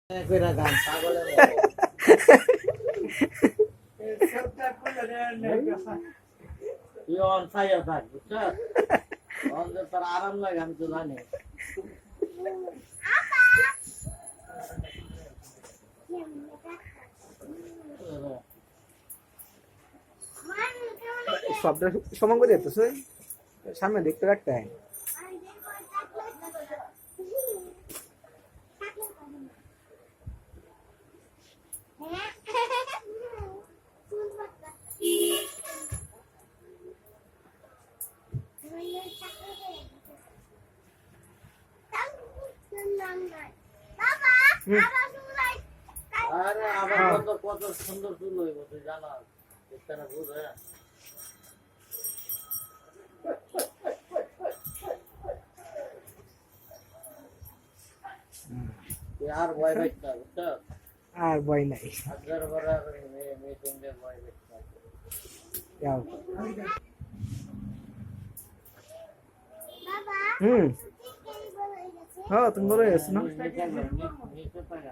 কইরা গান পাগলের মতো তুই অন ফায়ার থাক বুঝছো অন তোর আরাম লাগে আমি তো জানি সবটা সমান করে যেতেছে সামনে দেখতে রাখতে হয় আরে আবার কত সুন্দর চুল হইব তুই জানাস দেখতে না বুঝে আর ভয় পাইতা বুঝছো আর ভয় নাই হাজার বড় মিটিং এ ভয় পাইতা যাও বাবা হুম তুমি বলে গেছে হ্যাঁ তুমি বলে গেছো না নিতে পারে